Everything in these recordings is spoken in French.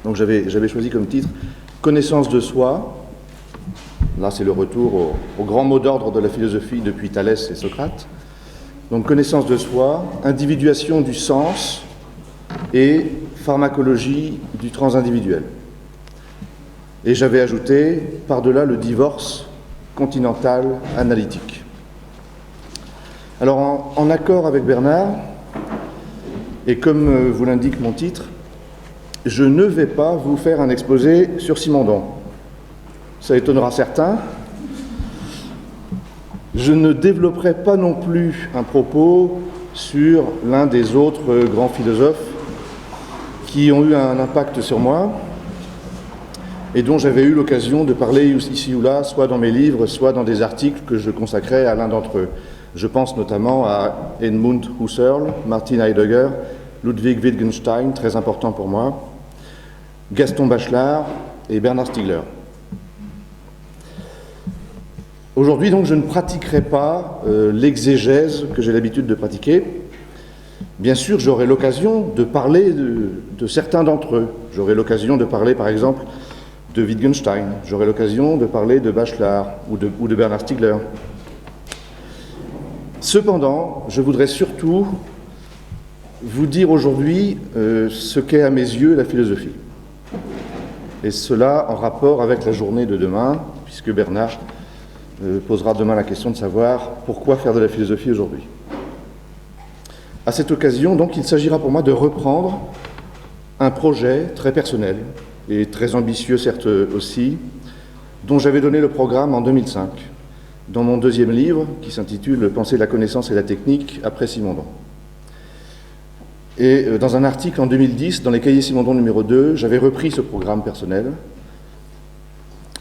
Donc j'avais choisi comme titre « Connaissance de soi ». Là, c'est le retour au grand mot d'ordre de la philosophie depuis Thalès et Socrate. Donc, connaissance de soi, individuation du sens et pharmacologie du transindividuel. Et j'avais ajouté, par-delà le divorce continental analytique. Alors, en accord avec Bernard, et comme vous l'indique mon titre, je ne vais pas vous faire un exposé sur Simondon. Ça étonnera certains. Je ne développerai pas non plus un propos sur l'un des autres grands philosophes qui ont eu un impact sur moi et dont j'avais eu l'occasion de parler ici ou là, soit dans mes livres, soit dans des articles que je consacrais à l'un d'entre eux. Je pense notamment à Edmund Husserl, Martin Heidegger, Ludwig Wittgenstein, très important pour moi, Gaston Bachelard et Bernard Stiegler. Aujourd'hui, donc, je ne pratiquerai pas l'exégèse que j'ai l'habitude de pratiquer. Bien sûr, j'aurai l'occasion de parler de certains d'entre eux. J'aurai l'occasion de parler, par exemple, de Wittgenstein. J'aurai l'occasion de parler de Bachelard ou de Bernard Stiegler. Cependant, je voudrais surtout vous dire aujourd'hui ce qu'est à mes yeux la philosophie. Et cela en rapport avec la journée de demain, puisque Bernard posera demain la question de savoir pourquoi faire de la philosophie aujourd'hui. À cette occasion, donc, il s'agira pour moi de reprendre un projet très personnel et très ambitieux, certes aussi, dont j'avais donné le programme en 2005, dans mon deuxième livre, qui s'intitule « Penser la connaissance et la technique après Simondon ». Et dans un article en 2010, dans les cahiers Simondon numéro 2, j'avais repris ce programme personnel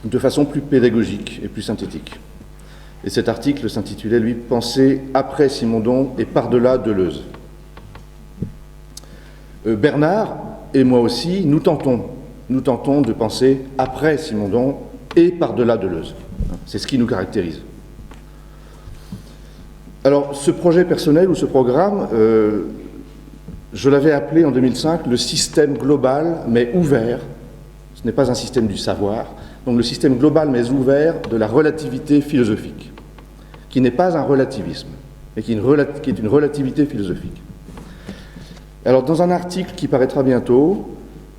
de façon plus pédagogique et plus synthétique. Et cet article s'intitulait, lui, « Penser après Simondon et par-delà Deleuze ». Bernard et moi aussi, nous tentons de penser après Simondon et par-delà Deleuze. C'est ce qui nous caractérise. Alors, ce projet personnel ou ce programme, je l'avais appelé en 2005 le système global mais ouvert. Ce n'est pas un système du savoir. Donc le système global mais ouvert de la relativité philosophique, qui n'est pas un relativisme, mais qui est une relativité philosophique. Alors dans un article qui paraîtra bientôt,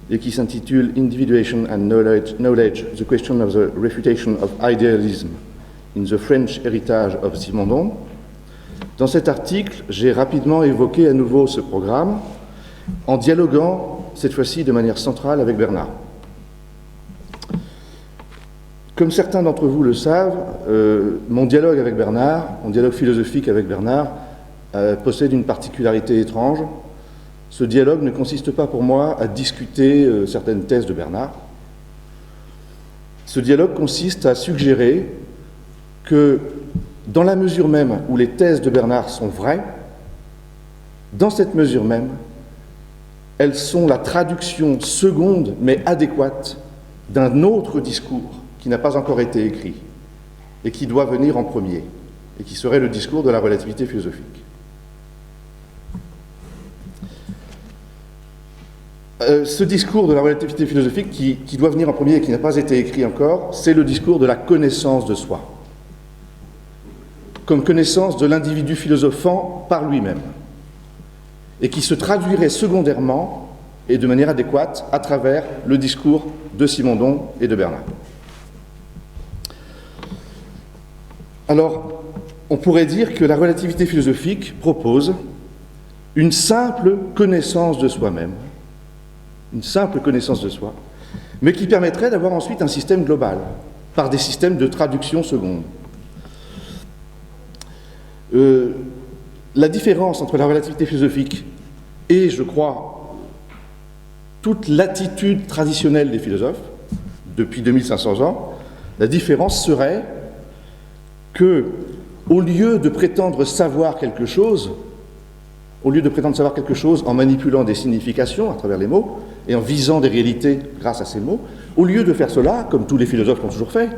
et qui s'intitule « Individuation and Knowledge, the question of the refutation of idealism in the French heritage of Simondon », dans cet article, j'ai rapidement évoqué à nouveau ce programme, en dialoguant, cette fois-ci de manière centrale, avec Bernard. Comme certains d'entre vous le savent, mon dialogue avec Bernard, mon dialogue philosophique avec Bernard, possède une particularité étrange. Ce dialogue ne consiste pas pour moi à discuter certaines thèses de Bernard. Ce dialogue consiste à suggérer que, dans la mesure même où les thèses de Bernard sont vraies, dans cette mesure même, elles sont la traduction seconde mais adéquate d'un autre discours qui n'a pas encore été écrit et qui doit venir en premier, et qui serait le discours de la relativité philosophique. Ce discours de la relativité philosophique qui doit venir en premier et qui n'a pas été écrit encore, c'est le discours de la connaissance de soi, comme connaissance de l'individu philosophant par lui-même, et qui se traduirait secondairement et de manière adéquate à travers le discours de Simondon et de Bernard. Alors, on pourrait dire que la relativité philosophique propose une simple connaissance de soi-même, une simple connaissance de soi, mais qui permettrait d'avoir ensuite un système global, par des systèmes de traduction seconde. La différence entre la relativité philosophique et, je crois, toute l'attitude traditionnelle des philosophes, depuis 2500 ans, la différence serait que, au lieu de prétendre savoir quelque chose, en manipulant des significations à travers les mots et en visant des réalités grâce à ces mots, au lieu de faire cela, comme tous les philosophes l'ont toujours fait,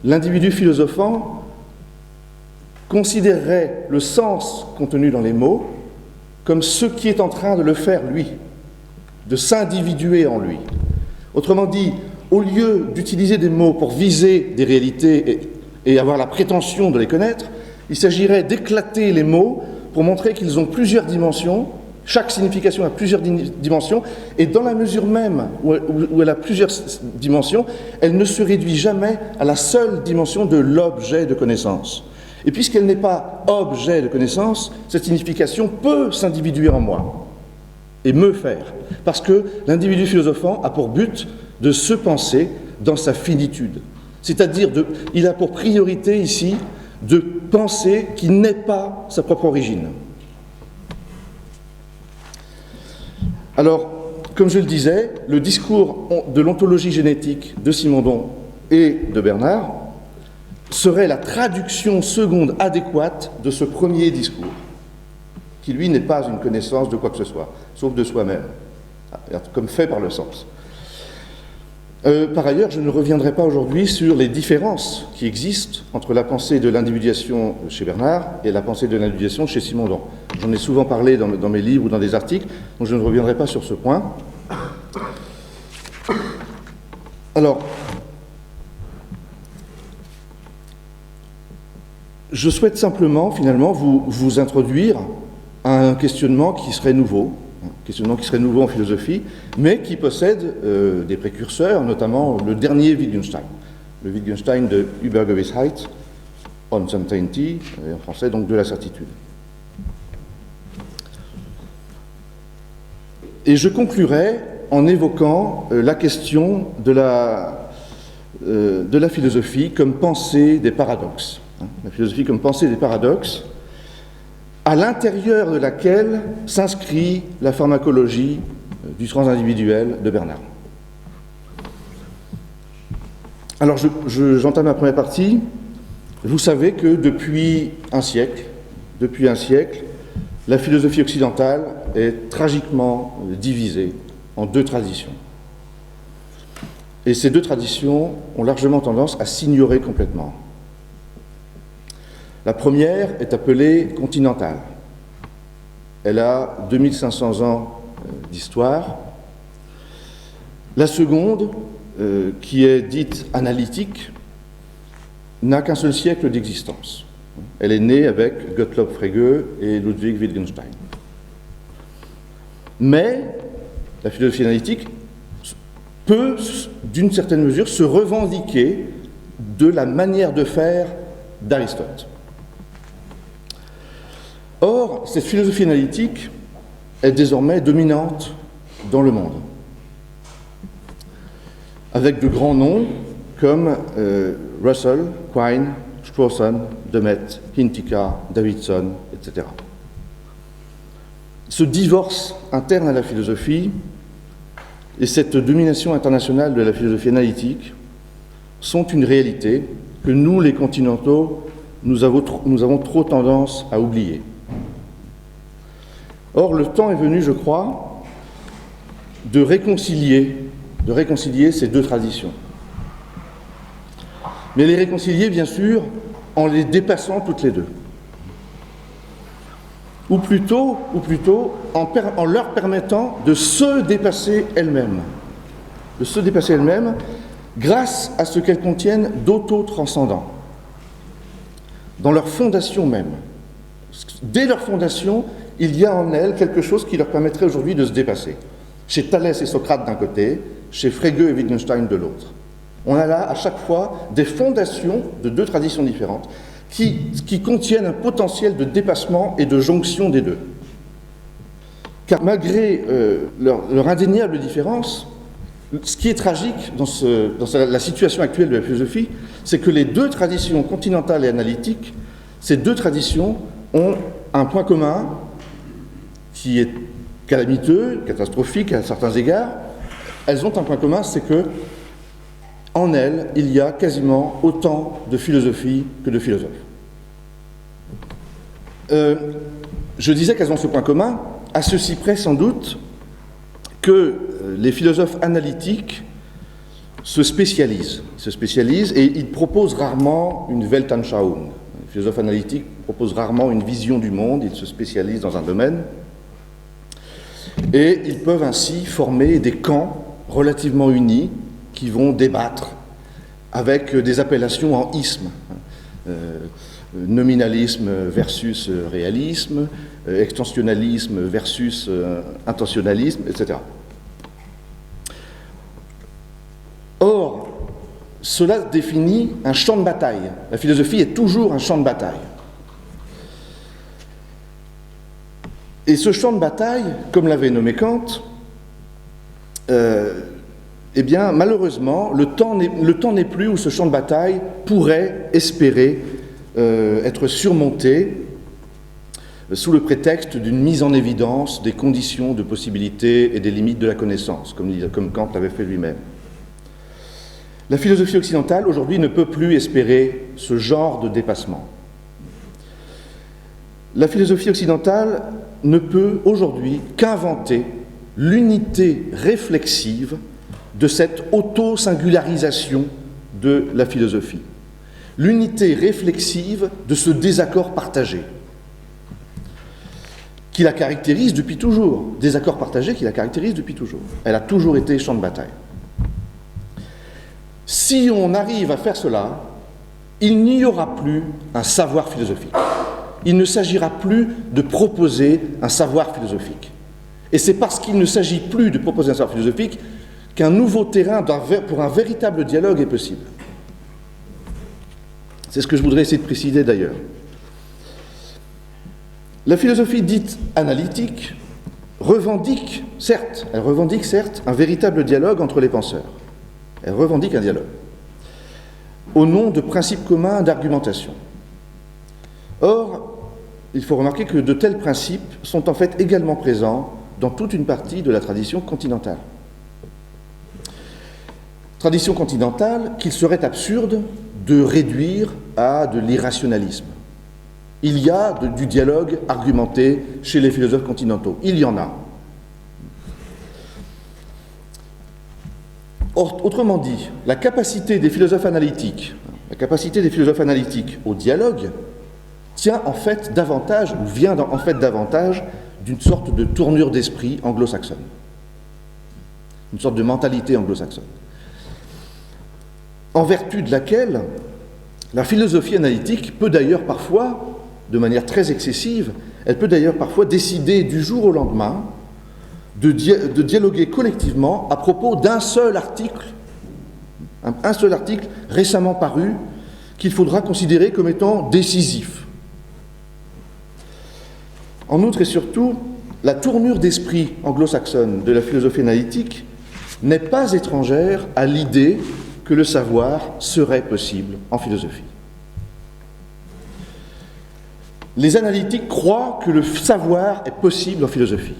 l'individu philosophant considérerait le sens contenu dans les mots comme ce qui est en train de le faire lui, de s'individuer en lui, Autrement dit, au lieu d'utiliser des mots pour viser des réalités et avoir la prétention de les connaître, il s'agirait d'éclater les mots pour montrer qu'ils ont plusieurs dimensions, chaque signification a plusieurs dimensions, et dans la mesure même où elle a plusieurs dimensions, elle ne se réduit jamais à la seule dimension de l'objet de connaissance. Et puisqu'elle n'est pas objet de connaissance, cette signification peut s'individuer en moi et me faire, parce que l'individu philosophant a pour but de se penser dans sa finitude. C'est-à-dire, il a pour priorité ici de penser qu'il n'est pas sa propre origine. Alors, comme je le disais, le discours de l'ontologie génétique de Simondon et de Bernard serait la traduction seconde adéquate de ce premier discours, qui lui n'est pas une connaissance de quoi que ce soit, sauf de soi-même, comme fait par le sens. Par ailleurs, je ne reviendrai pas aujourd'hui sur les différences qui existent entre la pensée de l'individuation chez Bernard et la pensée de l'individuation chez Simondon. J'en ai souvent parlé dans mes livres ou dans des articles, donc je ne reviendrai pas sur ce point. Alors, je souhaite simplement, finalement, vous introduire à un questionnement qui serait nouveau en philosophie, mais qui possède des précurseurs, notamment le dernier Wittgenstein, le Wittgenstein de Über Gewissheit, Uncertainty, en français donc de la certitude. Et je conclurai en évoquant la question de la philosophie comme pensée des paradoxes. La philosophie comme pensée des paradoxes, à l'intérieur de laquelle s'inscrit la pharmacologie du transindividuel de Bernard. Alors, j'entame ma première partie. Vous savez que depuis un siècle, la philosophie occidentale est tragiquement divisée en deux traditions. Et ces deux traditions ont largement tendance à s'ignorer complètement. La première est appelée continentale. Elle a 2500 ans d'histoire. La seconde, qui est dite analytique, n'a qu'un seul siècle d'existence. Elle est née avec Gottlob Frege et Ludwig Wittgenstein. Mais la philosophie analytique peut, d'une certaine mesure, se revendiquer de la manière de faire d'Aristote. Or, cette philosophie analytique est désormais dominante dans le monde, avec de grands noms comme Russell, Quine, Strawson, Demet, Hintikka, Davidson, etc. Ce divorce interne à la philosophie et cette domination internationale de la philosophie analytique sont une réalité que nous, les continentaux, nous avons trop tendance à oublier. Or, le temps est venu, je crois, de réconcilier ces deux traditions. Mais les réconcilier, bien sûr, en les dépassant toutes les deux. Ou plutôt en leur permettant de se dépasser elles-mêmes. De se dépasser elles-mêmes grâce à ce qu'elles contiennent d'auto-transcendant. Dans leur fondation même. Dès leur fondation, il y a en elles quelque chose qui leur permettrait aujourd'hui de se dépasser. Chez Thalès et Socrate d'un côté, chez Frege et Wittgenstein de l'autre. On a là, à chaque fois, des fondations de deux traditions différentes qui contiennent un potentiel de dépassement et de jonction des deux. Car malgré leur indéniable différence, ce qui est tragique dans la situation actuelle de la philosophie, c'est que les deux traditions continentales et analytiques, ces deux traditions ont un point commun qui est calamiteux, catastrophique à certains égards. Elles ont un point commun, c'est que en elles, il y a quasiment autant de philosophie que de philosophes. Je disais qu'elles ont ce point commun, à ceci près sans doute que les philosophes analytiques se spécialisent et ils proposent rarement une Weltanschauung. Les philosophes analytiques proposent rarement une vision du monde, ils se spécialisent dans un domaine et ils peuvent ainsi former des camps relativement unis qui vont débattre avec des appellations en ismes. Nominalisme versus réalisme, extensionnalisme versus intentionnalisme, etc. Or, cela définit un champ de bataille. La philosophie est toujours un champ de bataille. Et ce champ de bataille, comme l'avait nommé Kant, eh bien, malheureusement, le temps n'est plus où ce champ de bataille pourrait espérer être surmonté sous le prétexte d'une mise en évidence des conditions de possibilité et des limites de la connaissance, comme Kant l'avait fait lui-même. La philosophie occidentale, aujourd'hui, ne peut plus espérer ce genre de dépassement. La philosophie occidentale ne peut aujourd'hui qu'inventer l'unité réflexive de cette auto-singularisation de la philosophie. L'unité réflexive de ce désaccord partagé qui la caractérise depuis toujours. Désaccord partagé qui la caractérise depuis toujours. Elle a toujours été champ de bataille. Si on arrive à faire cela, il n'y aura plus un savoir philosophique. Il ne s'agira plus de proposer un savoir philosophique. Et c'est parce qu'il ne s'agit plus de proposer un savoir philosophique qu'un nouveau terrain pour un véritable dialogue est possible. C'est ce que je voudrais essayer de préciser d'ailleurs. La philosophie dite analytique revendique certes un véritable dialogue entre les penseurs. Elle revendique un dialogue au nom de principes communs d'argumentation. Or, il faut remarquer que de tels principes sont en fait également présents dans toute une partie de la tradition continentale. Tradition continentale qu'il serait absurde de réduire à de l'irrationalisme. Il y a du dialogue argumenté chez les philosophes continentaux. Il y en a. Autrement dit, la capacité des philosophes analytiques au dialogue tient en fait davantage, ou vient en fait davantage d'une sorte de tournure d'esprit anglo-saxonne, une sorte de mentalité anglo-saxonne, en vertu de laquelle la philosophie analytique peut d'ailleurs parfois, de manière très excessive, elle peut d'ailleurs parfois décider du jour au lendemain de dialoguer collectivement à propos d'un seul article récemment paru qu'il faudra considérer comme étant décisif. En outre et surtout, la tournure d'esprit anglo-saxonne de la philosophie analytique n'est pas étrangère à l'idée que le savoir serait possible en philosophie. Les analytiques croient que le savoir est possible en philosophie.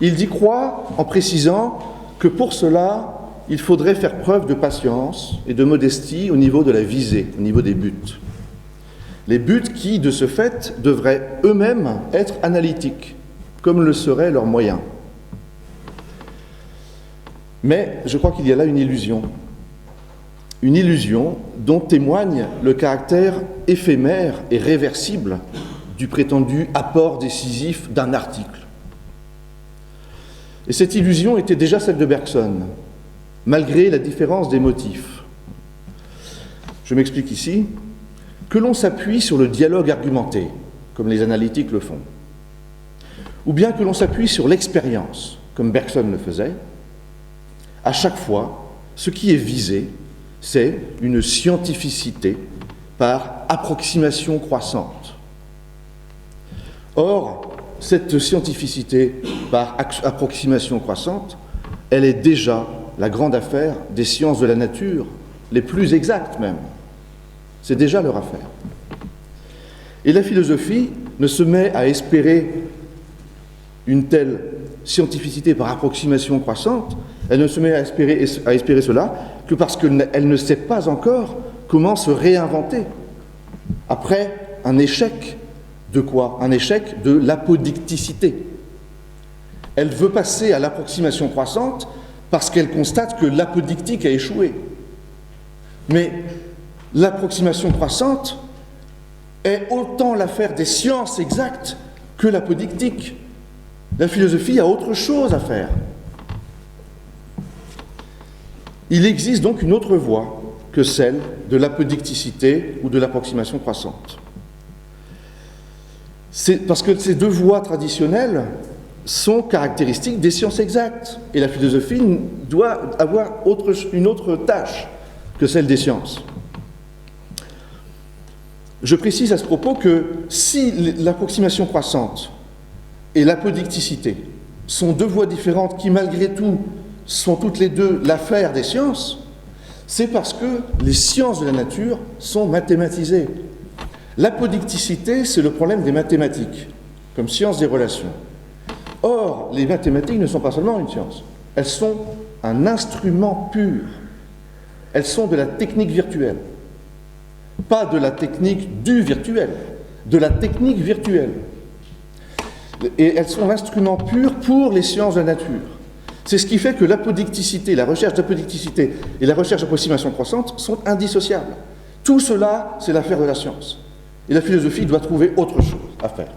Ils y croient en précisant que pour cela, il faudrait faire preuve de patience et de modestie au niveau de la visée, au niveau des buts. Les buts qui, de ce fait, devraient eux-mêmes être analytiques, comme le serait leur moyen. Mais je crois qu'il y a là une illusion dont témoigne le caractère éphémère et réversible du prétendu apport décisif d'un article. Et cette illusion était déjà celle de Bergson, malgré la différence des motifs. Je m'explique ici. Que l'on s'appuie sur le dialogue argumenté, comme les analytiques le font, ou bien que l'on s'appuie sur l'expérience, comme Bergson le faisait, à chaque fois, ce qui est visé, c'est une scientificité par approximation croissante. Or, cette scientificité par approximation croissante, elle est déjà la grande affaire des sciences de la nature, les plus exactes même. C'est déjà leur affaire. Et la philosophie ne se met à espérer une telle scientificité par approximation croissante, elle ne se met à espérer cela que parce qu'elle ne sait pas encore comment se réinventer après un échec de quoi? Un échec de l'apodicticité. Elle veut passer à l'approximation croissante parce qu'elle constate que l'apodictique a échoué. Mais l'approximation croissante est autant l'affaire des sciences exactes que l'apodictique. La philosophie a autre chose à faire. Il existe donc une autre voie que celle de l'apodicticité ou de l'approximation croissante. C'est parce que ces deux voies traditionnelles sont caractéristiques des sciences exactes. Et la philosophie doit avoir une autre tâche que celle des sciences. Je précise à ce propos que si l'approximation croissante et l'apodicticité sont deux voies différentes qui, malgré tout, sont toutes les deux l'affaire des sciences, c'est parce que les sciences de la nature sont mathématisées. L'apodicticité, c'est le problème des mathématiques, comme science des relations. Or, les mathématiques ne sont pas seulement une science, elles sont un instrument pur. Elles sont de la technique virtuelle. Pas de la technique du virtuel, de la technique virtuelle. Et elles sont l'instrument pur pour les sciences de la nature. C'est ce qui fait que l'apodicticité, la recherche d'apodicticité et la recherche d'approximation croissante sont indissociables. Tout cela, c'est l'affaire de la science. Et la philosophie doit trouver autre chose à faire.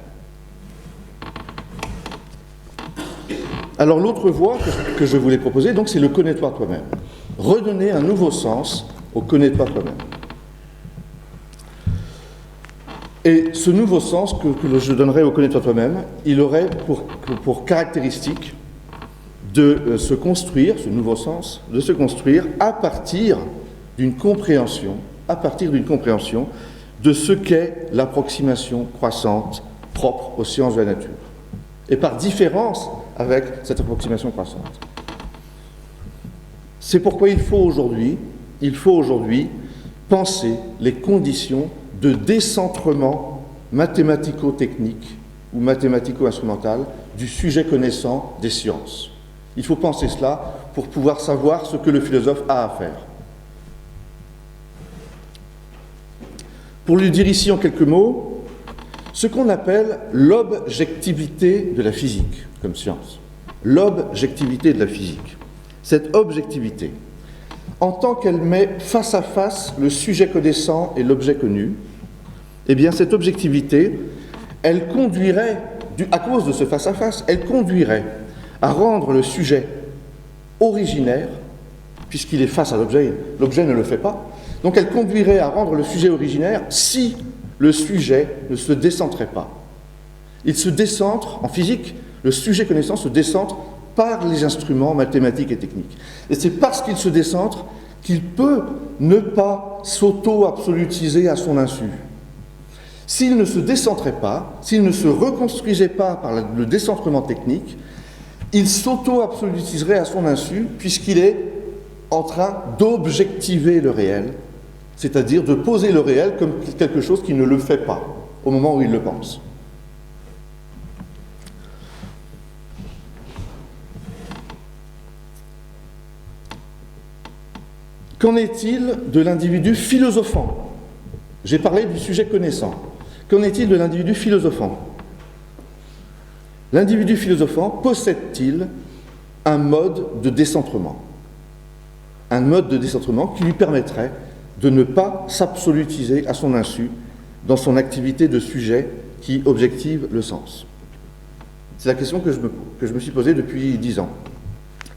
Alors l'autre voie que je voulais proposer, donc, c'est le connais-toi toi-même. Redonner un nouveau sens au connais-toi toi-même. Et ce nouveau sens que je donnerais au connais-toi toi-même, il aurait pour caractéristique de se construire, ce nouveau sens, de se construire à partir d'une compréhension de ce qu'est l'approximation croissante propre aux sciences de la nature. Et par différence avec cette approximation croissante. C'est pourquoi il faut aujourd'hui penser les conditions de décentrement mathématico-technique ou mathématico-instrumental du sujet connaissant des sciences. Il faut penser cela pour pouvoir savoir ce que le philosophe a à faire. Pour lui dire ici en quelques mots, ce qu'on appelle l'objectivité de la physique comme science. L'objectivité de la physique. Cette objectivité, en tant qu'elle met face à face le sujet connaissant et l'objet connu, eh bien cette objectivité, elle conduirait, à cause de ce face à face, elle conduirait à rendre le sujet originaire, puisqu'il est face à l'objet, l'objet ne le fait pas, donc elle conduirait à rendre le sujet originaire si le sujet ne se décentrait pas. Il se décentre, en physique, le sujet connaissant se décentre par les instruments mathématiques et techniques. Et c'est parce qu'il se décentre qu'il peut ne pas s'auto-absolutiser à son insu. S'il ne se décentrait pas, s'il ne se reconstruisait pas par le décentrement technique, il s'auto-absolutiserait à son insu puisqu'il est en train d'objectiver le réel, c'est-à-dire de poser le réel comme quelque chose qui ne le fait pas au moment où il le pense. Qu'en est-il de l'individu philosophant ? J'ai parlé du sujet connaissant. Qu'en est-il de l'individu philosophant ? L'individu philosophant possède-t-il un mode de décentrement ? Un mode de décentrement qui lui permettrait de ne pas s'absolutiser à son insu dans son activité de sujet qui objective le sens. C'est la question que je me suis posée depuis 10 ans.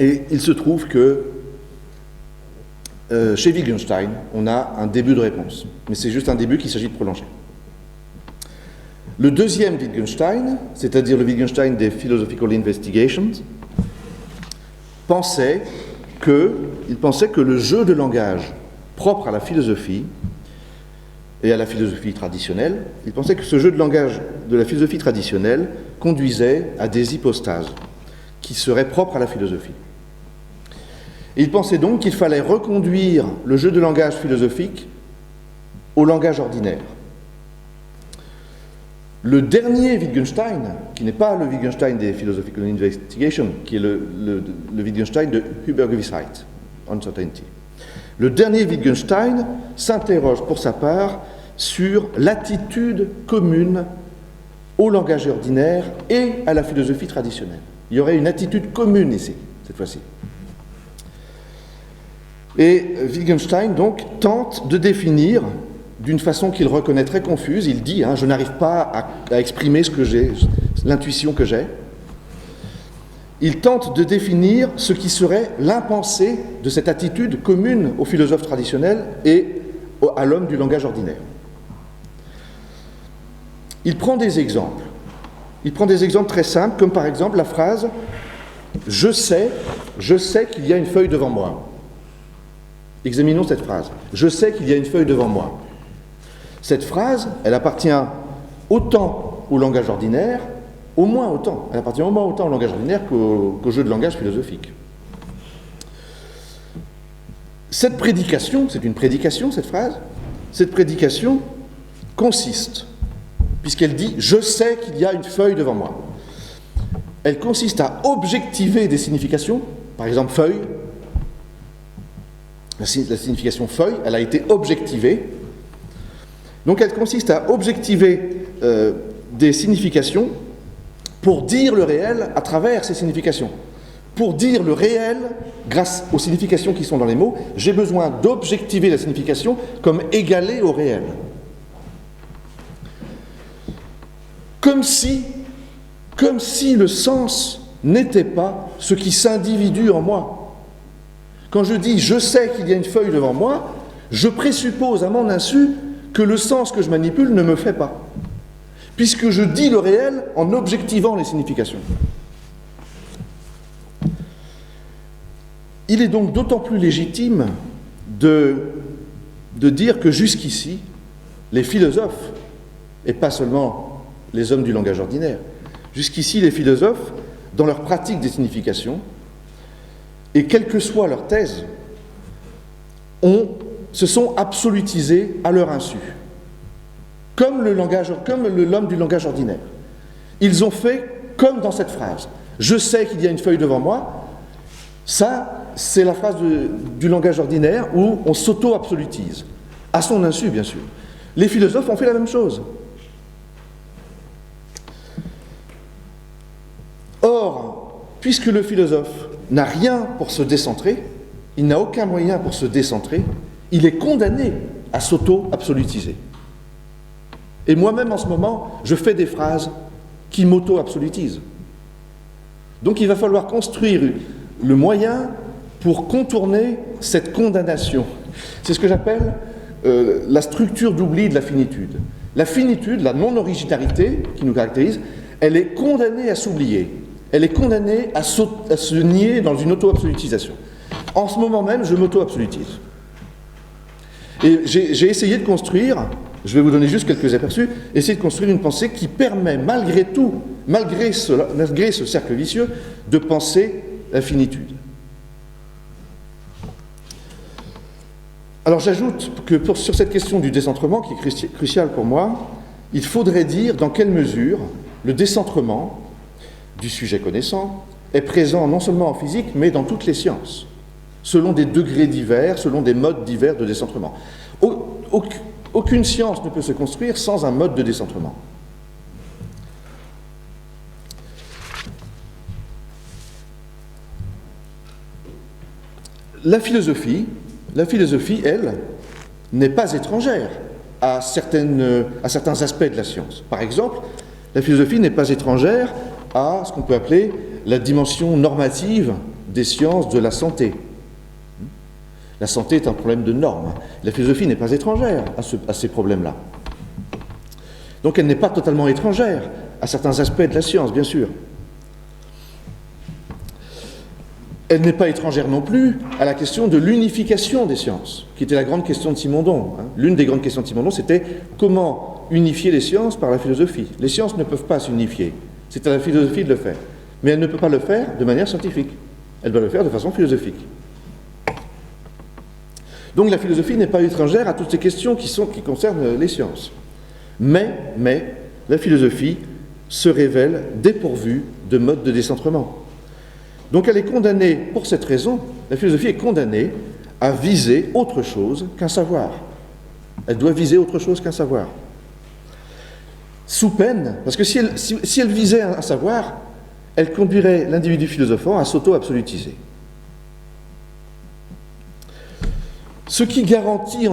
Et il se trouve que chez Wittgenstein, on a un début de réponse. Mais c'est juste un début qu'il s'agit de prolonger. Le deuxième Wittgenstein, c'est-à-dire le Wittgenstein des Philosophical Investigations, pensait que le jeu de langage propre à la philosophie et à la philosophie traditionnelle, il pensait que ce jeu de langage de la philosophie traditionnelle conduisait à des hypostases qui seraient propres à la philosophie. Et il pensait donc qu'il fallait reconduire le jeu de langage philosophique au langage ordinaire. Le dernier Wittgenstein, qui n'est pas le Wittgenstein des Philosophical Investigations, qui est le Wittgenstein de Übergewissheit, Uncertainty. Le dernier Wittgenstein s'interroge pour sa part sur l'attitude commune au langage ordinaire et à la philosophie traditionnelle. Il y aurait une attitude commune ici, cette fois-ci. Et Wittgenstein, donc, tente de définir, d'une façon qu'il reconnaît très confuse, il dit, je n'arrive pas à exprimer ce que j'ai, l'intuition que j'ai. il tente de définir ce qui serait l'impensé de cette attitude commune aux philosophes traditionnels et à l'homme du langage ordinaire. Il prend des exemples. Il prend des exemples très simples, comme par exemple la phrase « je sais qu'il y a une feuille devant moi ». Examinons cette phrase. « Je sais qu'il y a une feuille devant moi ». Cette phrase, elle appartient autant au langage ordinaire, au moins autant au langage ordinaire qu'au jeu de langage philosophique. Cette prédication, c'est une prédication cette phrase, cette prédication consiste, puisqu'elle dit « je sais qu'il y a une feuille devant moi », elle consiste à objectiver des significations, par exemple feuille, la signification feuille, elle a été objectivée, donc elle consiste à objectiver des significations pour dire le réel à travers ces significations. Pour dire le réel, grâce aux significations qui sont dans les mots, j'ai besoin d'objectiver la signification comme égalée au réel. Comme si le sens n'était pas ce qui s'individue en moi. Quand je dis « je sais qu'il y a une feuille devant moi », je présuppose à mon insu que le sens que je manipule ne me fait pas, puisque je dis le réel en objectivant les significations. Il est donc d'autant plus légitime de dire que jusqu'ici, les philosophes, et pas seulement les hommes du langage ordinaire, jusqu'ici les philosophes, dans leur pratique des significations, et quelle que soit leur thèse, se sont absolutisés à leur insu, comme l'homme du langage ordinaire. Ils ont fait comme dans cette phrase. Je sais qu'il y a une feuille devant moi. Ça, c'est la phrase du langage ordinaire où on s'auto-absolutise, à son insu, bien sûr. Les philosophes ont fait la même chose. Or, puisque le philosophe n'a rien pour se décentrer, il n'a aucun moyen pour se décentrer, il est condamné à s'auto-absolutiser. Et moi-même, en ce moment, je fais des phrases qui m'auto-absolutisent. Donc il va falloir construire le moyen pour contourner cette condamnation. C'est ce que j'appelle la structure d'oubli de la finitude. La finitude, la non-originalité qui nous caractérise, elle est condamnée à s'oublier. Elle est condamnée à se nier dans une auto-absolutisation. En ce moment même, je m'auto-absolutise. Et j'ai essayé de construire, je vais vous donner juste quelques aperçus, essayer de construire une pensée qui permet malgré tout, malgré ce cercle vicieux, de penser la finitude. Alors j'ajoute que sur cette question du décentrement, qui est cruciale pour moi, il faudrait dire dans quelle mesure le décentrement du sujet connaissant est présent non seulement en physique, mais dans toutes les sciences, selon des degrés divers, selon des modes divers de décentrement. Aucune science ne peut se construire sans un mode de décentrement. La philosophie, elle, n'est pas étrangère à certains aspects de la science. Par exemple, la philosophie n'est pas étrangère à ce qu'on peut appeler la dimension normative des sciences de la santé. La santé est un problème de normes. La philosophie n'est pas étrangère à ces problèmes-là. Donc elle n'est pas totalement étrangère à certains aspects de la science, bien sûr. Elle n'est pas étrangère non plus à la question de l'unification des sciences, qui était la grande question de Simondon. L'une des grandes questions de Simondon, c'était comment unifier les sciences par la philosophie. Les sciences ne peuvent pas s'unifier. C'est à la philosophie de le faire. Mais elle ne peut pas le faire de manière scientifique. Elle doit le faire de façon philosophique. Donc la philosophie n'est pas étrangère à toutes ces questions qui concernent les sciences. Mais la philosophie se révèle dépourvue de mode de décentrement. Donc elle est condamnée, pour cette raison, la philosophie est condamnée à viser autre chose qu'un savoir. Elle doit viser autre chose qu'un savoir. Sous peine, parce que si elle visait un savoir, elle conduirait l'individu philosophant à s'auto-absolutiser. Ce qui garantit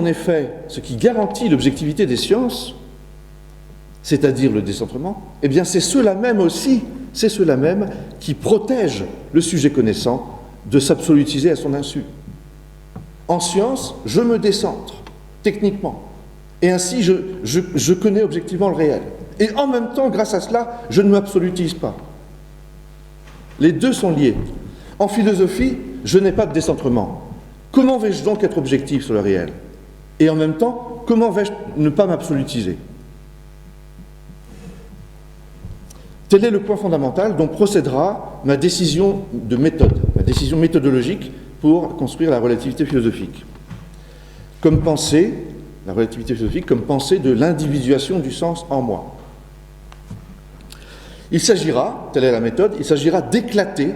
l'objectivité des sciences, c'est-à-dire le décentrement, eh bien c'est cela même aussi c'est ceux-là même qui protègent le sujet connaissant de s'absolutiser à son insu. En science, je me décentre, techniquement, et ainsi je connais objectivement le réel. Et en même temps, grâce à cela, je ne m'absolutise pas. Les deux sont liés. En philosophie, je n'ai pas de décentrement. Comment vais-je donc être objectif sur le réel? Et en même temps, comment vais-je ne pas m'absolutiser? Tel est le point fondamental dont procédera ma décision de méthode, ma décision méthodologique pour construire la relativité philosophique. Comme pensée, la relativité philosophique comme pensée de l'individuation du sens en moi. Il s'agira, telle est la méthode, il s'agira d'éclater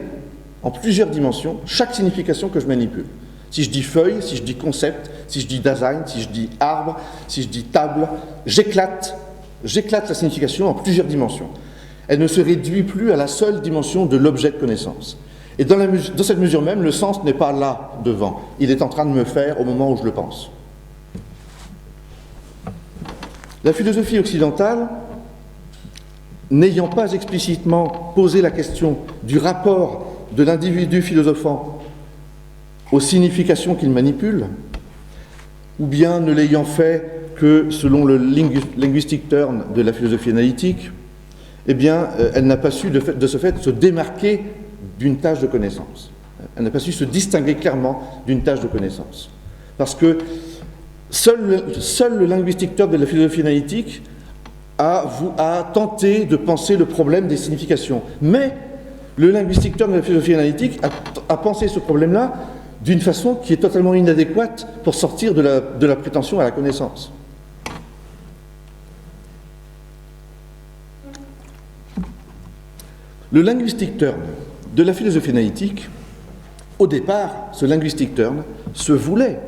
en plusieurs dimensions chaque signification que je manipule. Si je dis feuille, si je dis concept, si je dis design, si je dis arbre, si je dis table, j'éclate la signification en plusieurs dimensions. Elle ne se réduit plus à la seule dimension de l'objet de connaissance. Et dans cette mesure même, le sens n'est pas là devant. Il est en train de me faire au moment où je le pense. La philosophie occidentale, n'ayant pas explicitement posé la question du rapport de l'individu philosophant aux significations qu'il manipule, ou bien ne l'ayant fait que selon le linguistic turn de la philosophie analytique, eh bien, elle n'a pas su de ce fait se démarquer d'une tâche de connaissance. Elle n'a pas su se distinguer clairement d'une tâche de connaissance. Parce que seul le linguistic turn de la philosophie analytique a tenté de penser le problème des significations. Mais le linguistic turn de la philosophie analytique a pensé ce problème-là d'une façon qui est totalement inadéquate pour sortir de la prétention à la connaissance. Le linguistic turn de la philosophie analytique, au départ, ce linguistic turn se voulait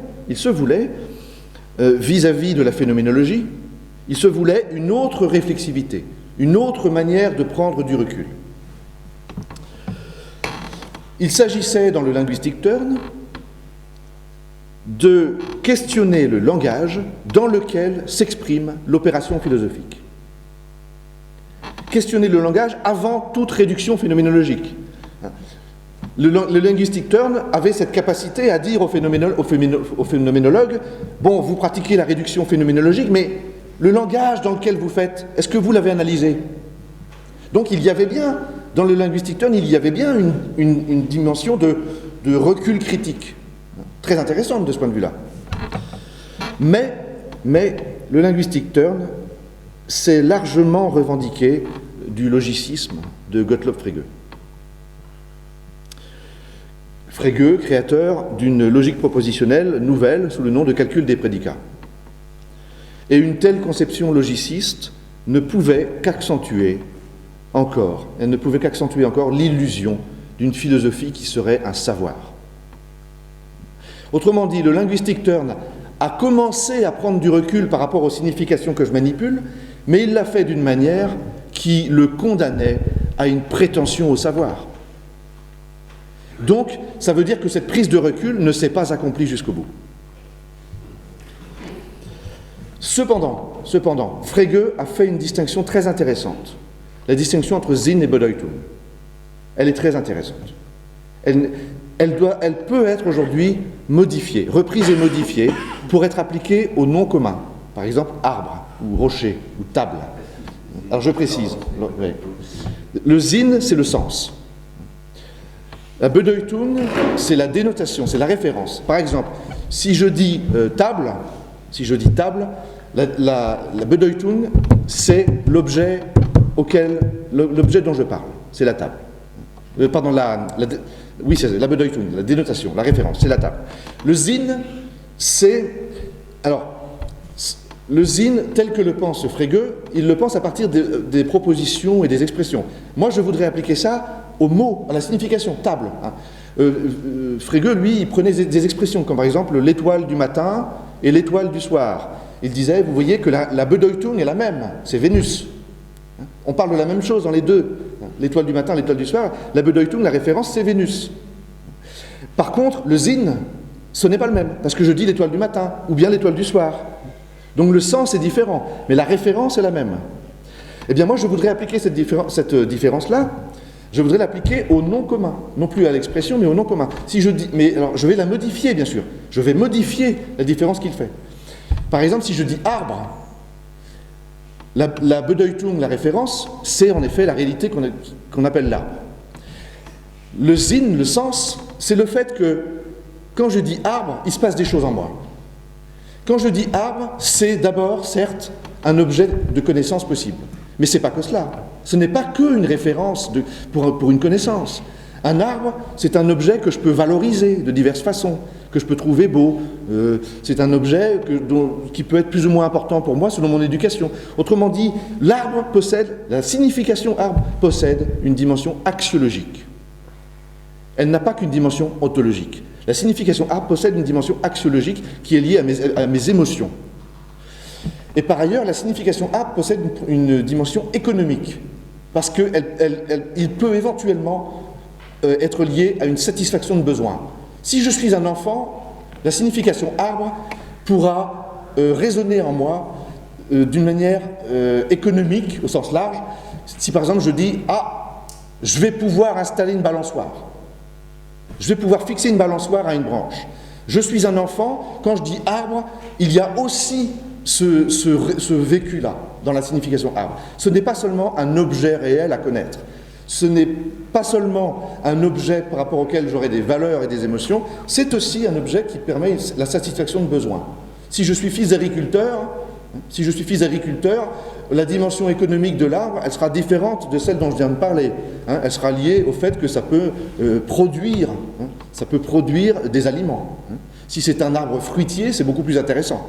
vis-à-vis de la phénoménologie, il se voulait une autre réflexivité, une autre manière de prendre du recul. Il s'agissait dans le linguistic turn de questionner le langage dans lequel s'exprime l'opération philosophique. Questionner le langage avant toute réduction phénoménologique. Le linguistic turn avait cette capacité à dire aux phénoménologues « Bon, vous pratiquez la réduction phénoménologique, mais le langage dans lequel vous faites, est-ce que vous l'avez analysé ?» Donc il y avait bien, dans le linguistic turn, il y avait bien une dimension de recul critique, très intéressante de ce point de vue-là. Mais le linguistic turn s'est largement revendiqué du logicisme de Gottlob Frege. Frege, créateur d'une logique propositionnelle nouvelle sous le nom de calcul des prédicats. Et une telle conception logiciste ne pouvait qu'accentuer encore l'illusion d'une philosophie qui serait un savoir. Autrement dit, le linguistic turn a commencé à prendre du recul par rapport aux significations que je manipule, mais il l'a fait d'une manière qui le condamnait à une prétention au savoir. Donc, ça veut dire que cette prise de recul ne s'est pas accomplie jusqu'au bout. Cependant, Frege a fait une distinction très intéressante, la distinction entre Sinn et Bedeutung. Elle est très intéressante. Elle peut être aujourd'hui modifiée, reprise et modifiée pour être appliquée aux noms communs, par exemple arbre, ou rocher, ou table. Alors je précise, le Sinn, c'est le sens. La Bedeutung, c'est la dénotation, c'est la référence. Par exemple, si je dis table, la Bedeutung, c'est l'objet dont je parle, c'est la table. Oui, c'est la Bedeutung, la dénotation, la référence, c'est la table. Le Sinn, le Sinn, tel que le pense Frege, il le pense à partir des propositions et des expressions. Moi, je voudrais appliquer ça au mot, à la signification, table. Frege, lui, il prenait des expressions, comme par exemple l'étoile du matin et l'étoile du soir. Il disait, vous voyez que la Bedeutung est la même, c'est Vénus. On parle de la même chose dans les deux. L'étoile du matin, l'étoile du soir, la Bedeutung, la référence, c'est Vénus. Par contre, le Sinn, ce n'est pas le même, parce que je dis l'étoile du matin, ou bien l'étoile du soir. Donc le sens est différent, mais la référence est la même. Eh bien moi je voudrais appliquer cette différence-là, je voudrais l'appliquer au nom commun, non plus à l'expression, mais au nom commun. Si je dis, mais alors je vais la modifier bien sûr, je vais modifier la différence qu'il fait. Par exemple, si je dis arbre, la Bedeutung, la référence, c'est en effet la réalité qu'on appelle l'arbre. Le Sinn, le sens, c'est le fait que quand je dis arbre, il se passe des choses en moi. Quand je dis arbre, c'est d'abord, certes, un objet de connaissance possible. Mais ce n'est pas que cela. Ce n'est pas qu'une référence pour une connaissance. Un arbre, c'est un objet que je peux valoriser de diverses façons, que je peux trouver beau. C'est un objet qui peut être plus ou moins important pour moi selon mon éducation. Autrement dit, l'arbre possède, la signification arbre possède une dimension axiologique. Elle n'a pas qu'une dimension ontologique. La signification arbre possède une dimension axiologique qui est liée à mes émotions. Et par ailleurs, la signification arbre possède une dimension économique, parce qu'il peut éventuellement être lié à une satisfaction de besoin. Si je suis un enfant, la signification arbre pourra résonner en moi d'une manière économique, au sens large. Si par exemple je dis « Ah, je vais pouvoir installer une balançoire », je vais pouvoir fixer une balançoire à une branche. Je suis un enfant, quand je dis arbre, il y a aussi ce vécu-là dans la signification arbre. Ce n'est pas seulement un objet réel à connaître. Ce n'est pas seulement un objet par rapport auquel j'aurai des valeurs et des émotions, c'est aussi un objet qui permet la satisfaction de besoins. Si je suis fils d'agriculteur, la dimension économique de l'arbre, elle sera différente de celle dont je viens de parler. Elle sera liée au fait que ça peut produire des aliments. Si c'est un arbre fruitier, c'est beaucoup plus intéressant.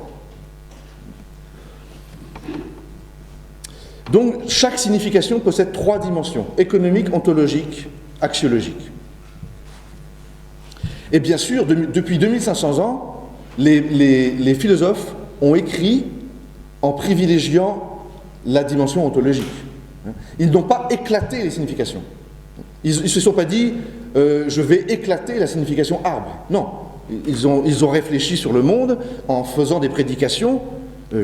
Donc, chaque signification possède trois dimensions, économique, ontologique, axiologique. Et bien sûr, depuis 2500 ans, les philosophes ont écrit en privilégiant la dimension ontologique. Ils n'ont pas éclaté les significations. Ils ne se sont pas dit je vais éclater la signification arbre. Non, ils ont réfléchi sur le monde en faisant des prédications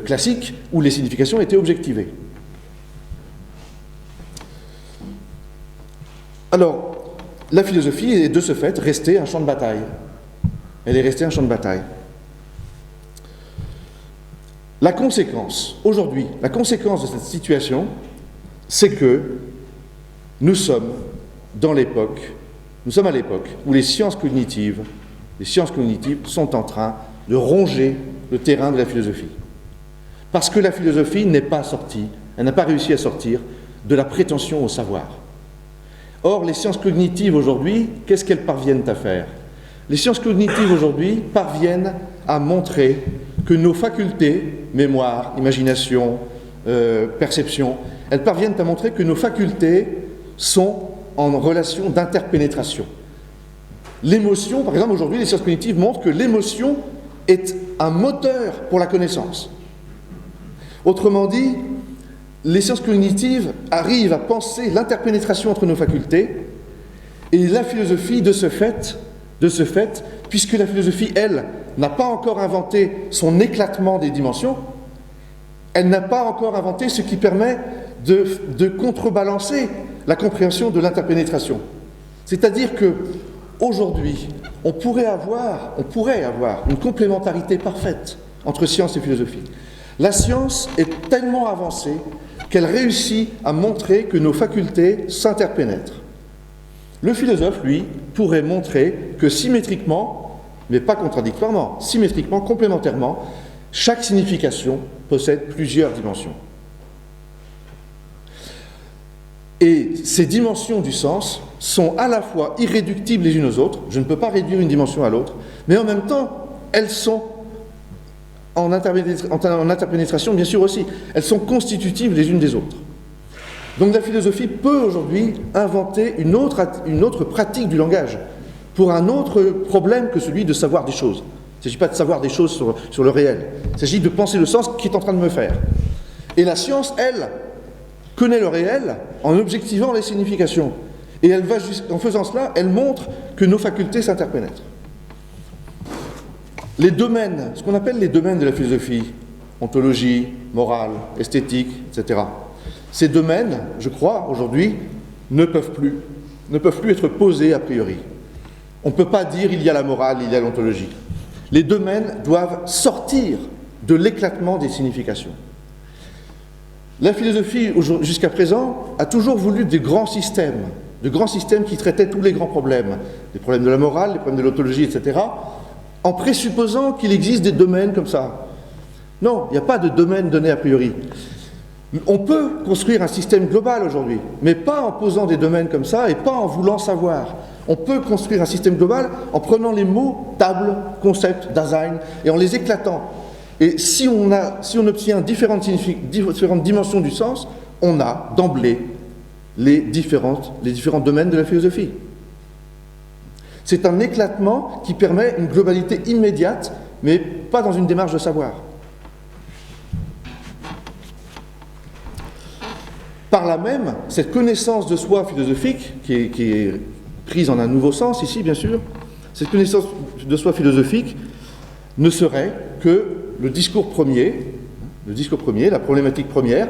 classiques où les significations étaient objectivées. Alors, la philosophie est de ce fait restée un champ de bataille. Elle est restée un champ de bataille. La conséquence, aujourd'hui, la conséquence de cette situation, c'est que nous sommes à l'époque où les sciences cognitives sont en train de ronger le terrain de la philosophie. Parce que la philosophie n'est pas sortie, elle n'a pas réussi à sortir de la prétention au savoir. Or, les sciences cognitives aujourd'hui, qu'est-ce qu'elles parviennent à faire? Les sciences cognitives aujourd'hui parviennent à montrer que nos facultés, mémoire, imagination, perception, elles parviennent à montrer que nos facultés sont en relation d'interpénétration. L'émotion, par exemple, aujourd'hui, les sciences cognitives montrent que l'émotion est un moteur pour la connaissance. Autrement dit, les sciences cognitives arrivent à penser l'interpénétration entre nos facultés, et la philosophie, de ce fait, puisque la philosophie, elle, n'a pas encore inventé son éclatement des dimensions, elle n'a pas encore inventé ce qui permet de contrebalancer la compréhension de l'interpénétration. C'est-à-dire que aujourd'hui, on pourrait avoir une complémentarité parfaite entre science et philosophie. La science est tellement avancée qu'elle réussit à montrer que nos facultés s'interpénètrent. Le philosophe, lui, pourrait montrer que symétriquement, mais pas contradictoirement, symétriquement, complémentairement, chaque signification possède plusieurs dimensions. Et ces dimensions du sens sont à la fois irréductibles les unes aux autres, je ne peux pas réduire une dimension à l'autre, mais en même temps, elles sont en interpénétration, bien sûr aussi, elles sont constitutives les unes des autres. Donc la philosophie peut aujourd'hui inventer une autre pratique du langage pour un autre problème que celui de savoir des choses. Il ne s'agit pas de savoir des choses sur le réel, il s'agit de penser le sens qui est en train de me faire. Et la science, elle, connaît le réel en objectivant les significations. Et en faisant cela, elle montre que nos facultés s'interpénètrent. Les domaines, ce qu'on appelle les domaines de la philosophie, ontologie, morale, esthétique, etc., Ces domaines, je crois, aujourd'hui, ne peuvent plus être posés a priori. On ne peut pas dire il y a la morale, il y a l'ontologie. Les domaines doivent sortir de l'éclatement des significations. La philosophie, jusqu'à présent, a toujours voulu de grands systèmes qui traitaient tous les grands problèmes, les problèmes de la morale, les problèmes de l'ontologie, etc., en présupposant qu'il existe des domaines comme ça. Non, il n'y a pas de domaine donné a priori. On peut construire un système global aujourd'hui, mais pas en posant des domaines comme ça et pas en voulant savoir. On peut construire un système global en prenant les mots table, concept, Dasein, et en les éclatant. Et si on obtient différentes dimensions du sens, on a d'emblée les différents domaines de la philosophie. C'est un éclatement qui permet une globalité immédiate, mais pas dans une démarche de savoir. Par là même, cette connaissance de soi philosophique, qui est prise en un nouveau sens ici, bien sûr, cette connaissance de soi philosophique ne serait que le discours premier, la problématique première,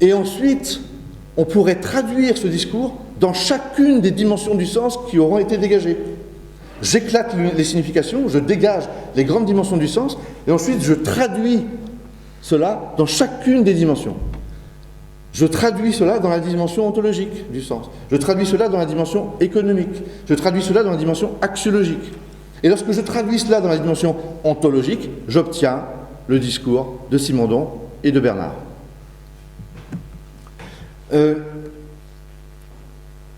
et ensuite, on pourrait traduire ce discours dans chacune des dimensions du sens qui auront été dégagées. J'éclate les significations, je dégage les grandes dimensions du sens, et ensuite je traduis cela dans chacune des dimensions. Je traduis cela dans la dimension ontologique du sens. Je traduis cela dans la dimension économique. Je traduis cela dans la dimension axiologique. Et lorsque je traduis cela dans la dimension ontologique, j'obtiens le discours de Simondon et de Bernard.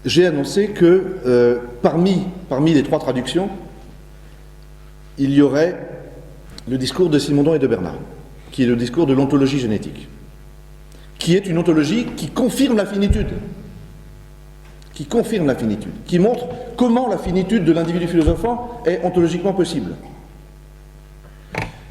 J'ai annoncé que parmi les trois traductions, il y aurait le discours de Simondon et de Bernard, qui est le discours de l'ontologie génétique, qui est une ontologie qui confirme la finitude, qui montre comment la finitude de l'individu philosophant est ontologiquement possible.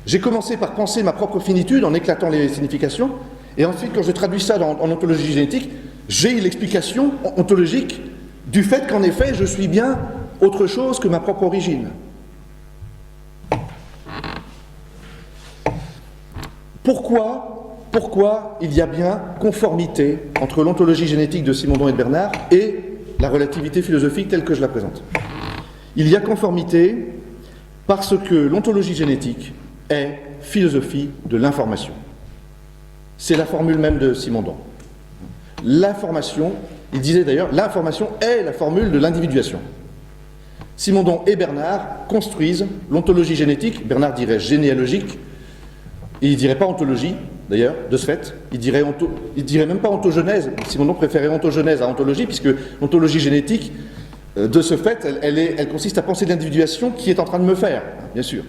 J'ai commencé par penser ma propre finitude en éclatant les significations, et ensuite, quand je traduis ça en ontologie génétique, j'ai l'explication ontologique du fait qu'en effet, je suis bien autre chose que ma propre origine. Pourquoi il y a bien conformité entre l'ontologie génétique de Simondon et de Bernard et la relativité philosophique telle que je la présente? Il y a conformité parce que l'ontologie génétique est philosophie de l'information. C'est la formule même de Simondon. L'information, il disait d'ailleurs, l'information est la formule de l'individuation. Simondon et Bernard construisent l'ontologie génétique, Bernard dirait généalogique, et il ne dirait pas ontologie, d'ailleurs, de ce fait, il dirait même pas ontogenèse. Simondon préférait ontogenèse à ontologie, puisque l'ontologie génétique, de ce fait, elle consiste à penser l'individuation qui est en train de me faire, bien sûr.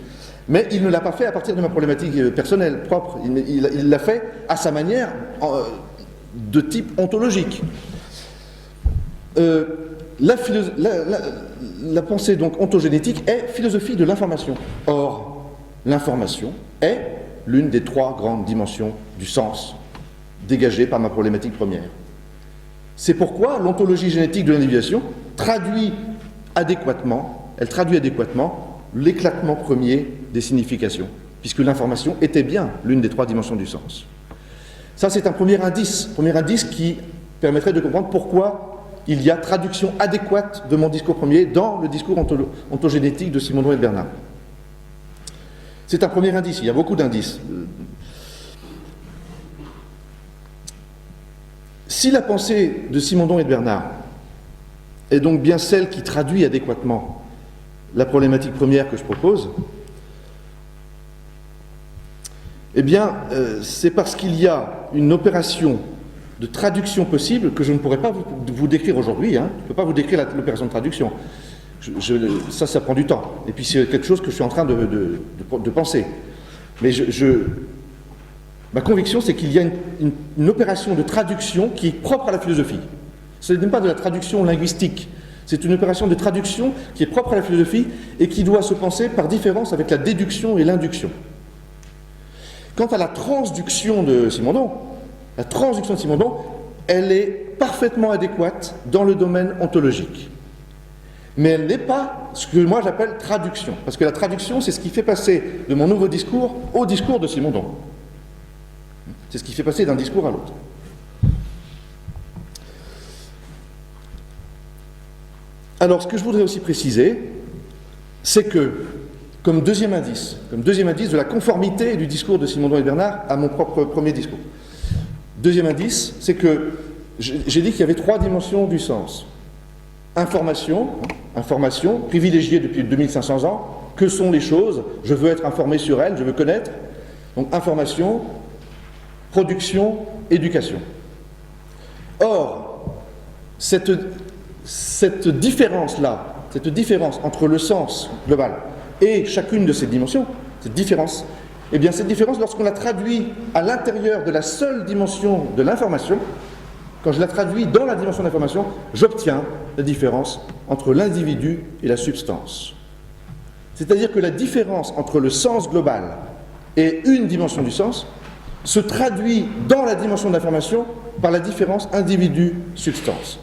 Mais il ne l'a pas fait à partir de ma problématique personnelle, propre. Il l'a fait à sa manière, de type ontologique. La pensée donc ontogénétique est philosophie de l'information. Or, l'information est l'une des trois grandes dimensions du sens dégagées par ma problématique première. C'est pourquoi l'ontologie génétique de l'individuation traduit adéquatement l'éclatement premier des significations, puisque l'information était bien l'une des trois dimensions du sens. Ça, c'est un premier indice qui permettrait de comprendre pourquoi il y a traduction adéquate de mon discours premier dans le discours ontogénétique de Simondon et de Bernard. C'est un premier indice, il y a beaucoup d'indices. Si la pensée de Simondon et de Bernard est donc bien celle qui traduit adéquatement la problématique première que je propose, eh bien, c'est parce qu'il y a une opération de traduction possible que je ne pourrais pas vous décrire aujourd'hui. Je ne peux pas vous décrire l'opération de traduction. Ça prend du temps. Et puis c'est quelque chose que je suis en train de penser. Mais ma conviction, c'est qu'il y a une opération de traduction qui est propre à la philosophie. Ce n'est même pas de la traduction linguistique. C'est une opération de traduction qui est propre à la philosophie et qui doit se penser par différence avec la déduction et l'induction. Quant à la transduction de Simondon, elle est parfaitement adéquate dans le domaine ontologique. Mais elle n'est pas ce que moi j'appelle traduction. Parce que la traduction, c'est ce qui fait passer de mon nouveau discours au discours de Simondon. C'est ce qui fait passer d'un discours à l'autre. Alors, ce que je voudrais aussi préciser, c'est que, comme deuxième indice de la conformité du discours de Simondon et Bernard à mon propre premier discours, deuxième indice, c'est que j'ai dit qu'il y avait trois dimensions du sens. Information, privilégiée depuis 2500 ans. Que sont les choses? Je veux être informé sur elles, je veux connaître. Donc information, production, éducation. Or, cette différence-là, cette différence entre le sens global et chacune de ces dimensions, cette différence, eh bien cette différence, lorsqu'on la traduit à l'intérieur de la seule dimension de l'information, quand je la traduis dans la dimension de l'information, j'obtiens la différence entre l'individu et la substance. C'est-à-dire que la différence entre le sens global et une dimension du sens se traduit dans la dimension de l'information par la différence individu-substance.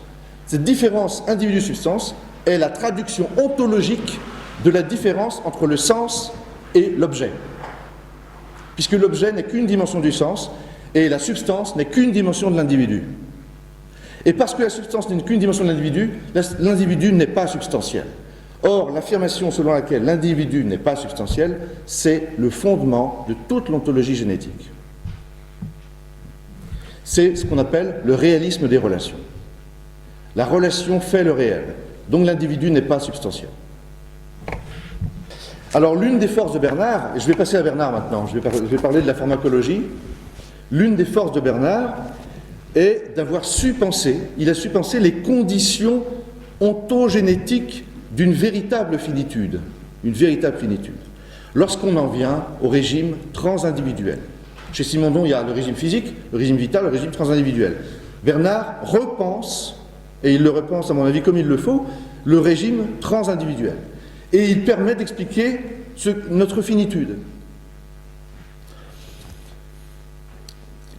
Cette différence individu-substance est la traduction ontologique de la différence entre le sens et l'objet. Puisque l'objet n'est qu'une dimension du sens et la substance n'est qu'une dimension de l'individu. Et parce que la substance n'est qu'une dimension de l'individu n'est pas substantiel. Or, l'affirmation selon laquelle l'individu n'est pas substantiel, c'est le fondement de toute l'ontologie génétique. C'est ce qu'on appelle le réalisme des relations. La relation fait le réel, donc l'individu n'est pas substantiel. Alors, l'une des forces de Bernard, et je vais passer à Bernard maintenant, je vais parler de la pharmacologie, l'une des forces de Bernard est d'avoir su penser, il a su penser les conditions ontogénétiques d'une véritable finitude, une véritable finitude. Lorsqu'on en vient au régime transindividuel. Chez Simondon, il y a le régime physique, le régime vital, le régime transindividuel. Bernard repense, et il le repense à mon avis comme il le faut, le régime transindividuel. Et il permet d'expliquer notre finitude.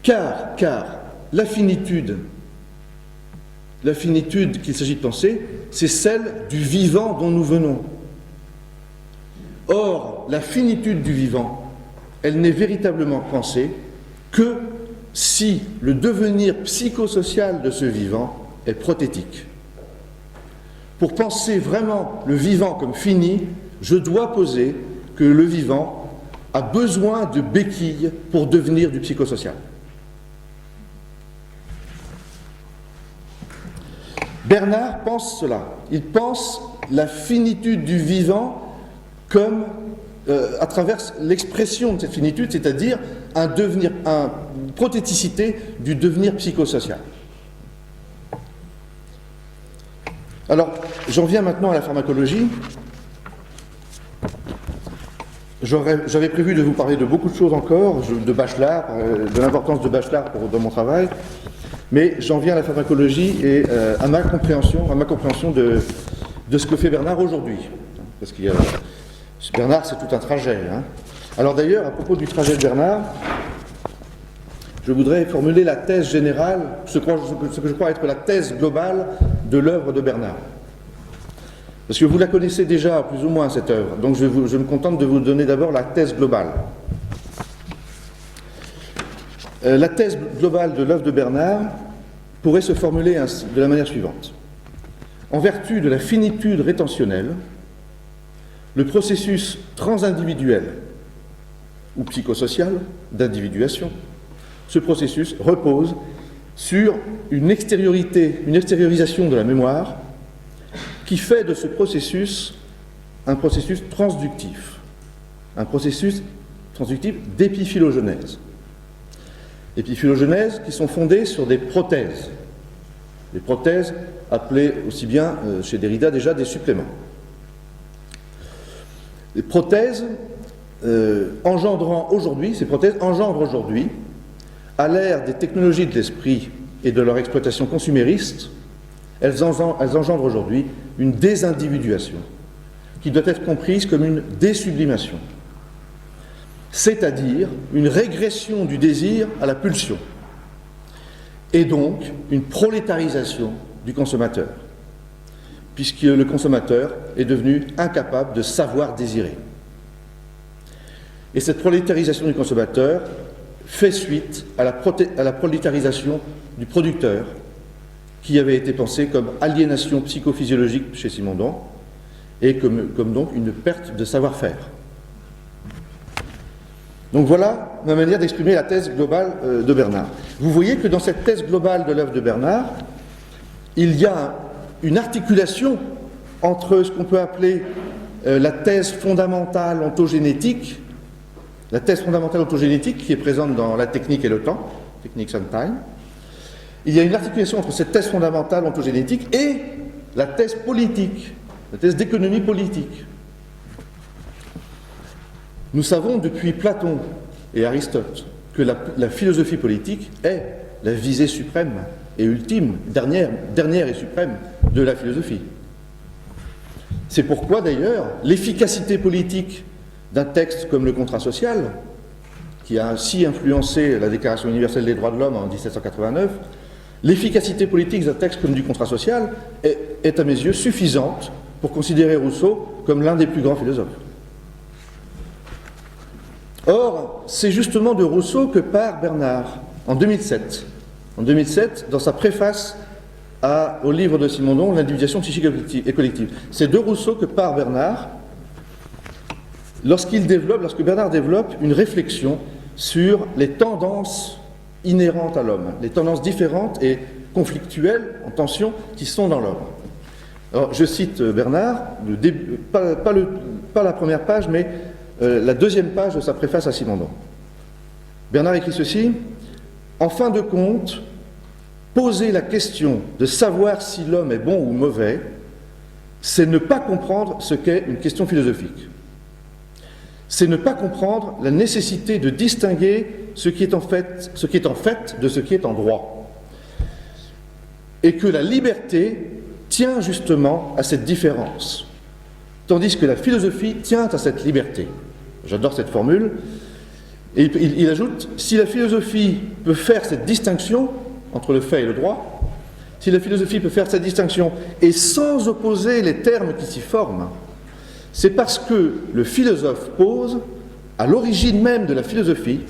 Car la finitude qu'il s'agit de penser, c'est celle du vivant dont nous venons. Or, la finitude du vivant, elle n'est véritablement pensée que si le devenir psychosocial de ce vivant est prothétique. Pour penser vraiment le vivant comme fini, je dois poser que le vivant a besoin de béquilles pour devenir du psychosocial. Bernard pense cela. Il pense la finitude du vivant comme à travers l'expression de cette finitude, c'est-à-dire une prothéticité du devenir psychosocial. Alors, j'en viens maintenant à la pharmacologie. J'avais prévu de vous parler de beaucoup de choses encore, de Bachelard, de l'importance de Bachelard dans mon travail, mais j'en viens à la pharmacologie et à ma compréhension de ce que fait Bernard aujourd'hui. Parce que Bernard, c'est tout un trajet. Hein. Alors d'ailleurs, à propos du trajet de Bernard, je voudrais formuler la thèse générale, ce que je crois être la thèse globale de l'œuvre de Bernard. Parce que vous la connaissez déjà, plus ou moins, cette œuvre. Donc je me contente de vous donner d'abord la thèse globale. La thèse globale de l'œuvre de Bernard pourrait se formuler de la manière suivante. En vertu de la finitude rétentionnelle, le processus transindividuel ou psychosocial d'individuation, ce processus repose sur une extériorisation de la mémoire qui fait de ce processus un processus transductif d'épiphylogenèse. Épiphylogenèse qui sont fondées sur des prothèses appelées aussi bien chez Derrida déjà des suppléments. Les prothèses engendrent aujourd'hui, à l'ère des technologies de l'esprit et de leur exploitation consumériste, elles engendrent aujourd'hui une désindividuation qui doit être comprise comme une désublimation, c'est-à-dire une régression du désir à la pulsion, et donc une prolétarisation du consommateur, puisque le consommateur est devenu incapable de savoir désirer. Et cette prolétarisation du consommateur fait suite à la prolétarisation du producteur, qui avait été pensée comme aliénation psychophysiologique chez Simondon, et comme donc une perte de savoir-faire. Donc voilà ma manière d'exprimer la thèse globale de Bernard. Vous voyez que dans cette thèse globale de l'œuvre de Bernard, il y a une articulation entre ce qu'on peut appeler la thèse fondamentale ontogénétique, qui est présente dans La technique et le temps, Techniques and Time. Il y a une articulation entre cette thèse fondamentale ontogénétique et la thèse politique, la thèse d'économie politique. Nous savons depuis Platon et Aristote que la philosophie politique est la visée suprême et ultime, dernière et suprême de la philosophie. C'est pourquoi d'ailleurs l'efficacité politique d'un texte comme le contrat social, qui a ainsi influencé la Déclaration universelle des droits de l'homme en 1789, l'efficacité politique d'un texte comme du contrat social est à mes yeux suffisante pour considérer Rousseau comme l'un des plus grands philosophes. Or, c'est justement de Rousseau que part Bernard en 2007. En 2007, dans sa préface au livre de Simondon, L'individuation psychique et collective. C'est de Rousseau que part Bernard lorsque Bernard développe une réflexion sur les tendances inhérentes à l'homme, les tendances différentes et conflictuelles, en tension, qui sont dans l'homme. Alors, je cite Bernard, pas la première page, mais la deuxième page de sa préface à Simondon. Bernard écrit ceci: « En fin de compte, poser la question de savoir si l'homme est bon ou mauvais, c'est ne pas comprendre ce qu'est une question philosophique. C'est ne pas comprendre la nécessité de distinguer ce qui est en fait de ce qui est en droit. Et que la liberté tient justement à cette différence, tandis que la philosophie tient à cette liberté. » J'adore cette formule. Et il ajoute, si la philosophie peut faire cette distinction entre le fait et le droit, si la philosophie peut faire cette distinction et sans opposer les termes qui s'y forment, c'est parce que le philosophe pose, à l'origine même de la philosophie,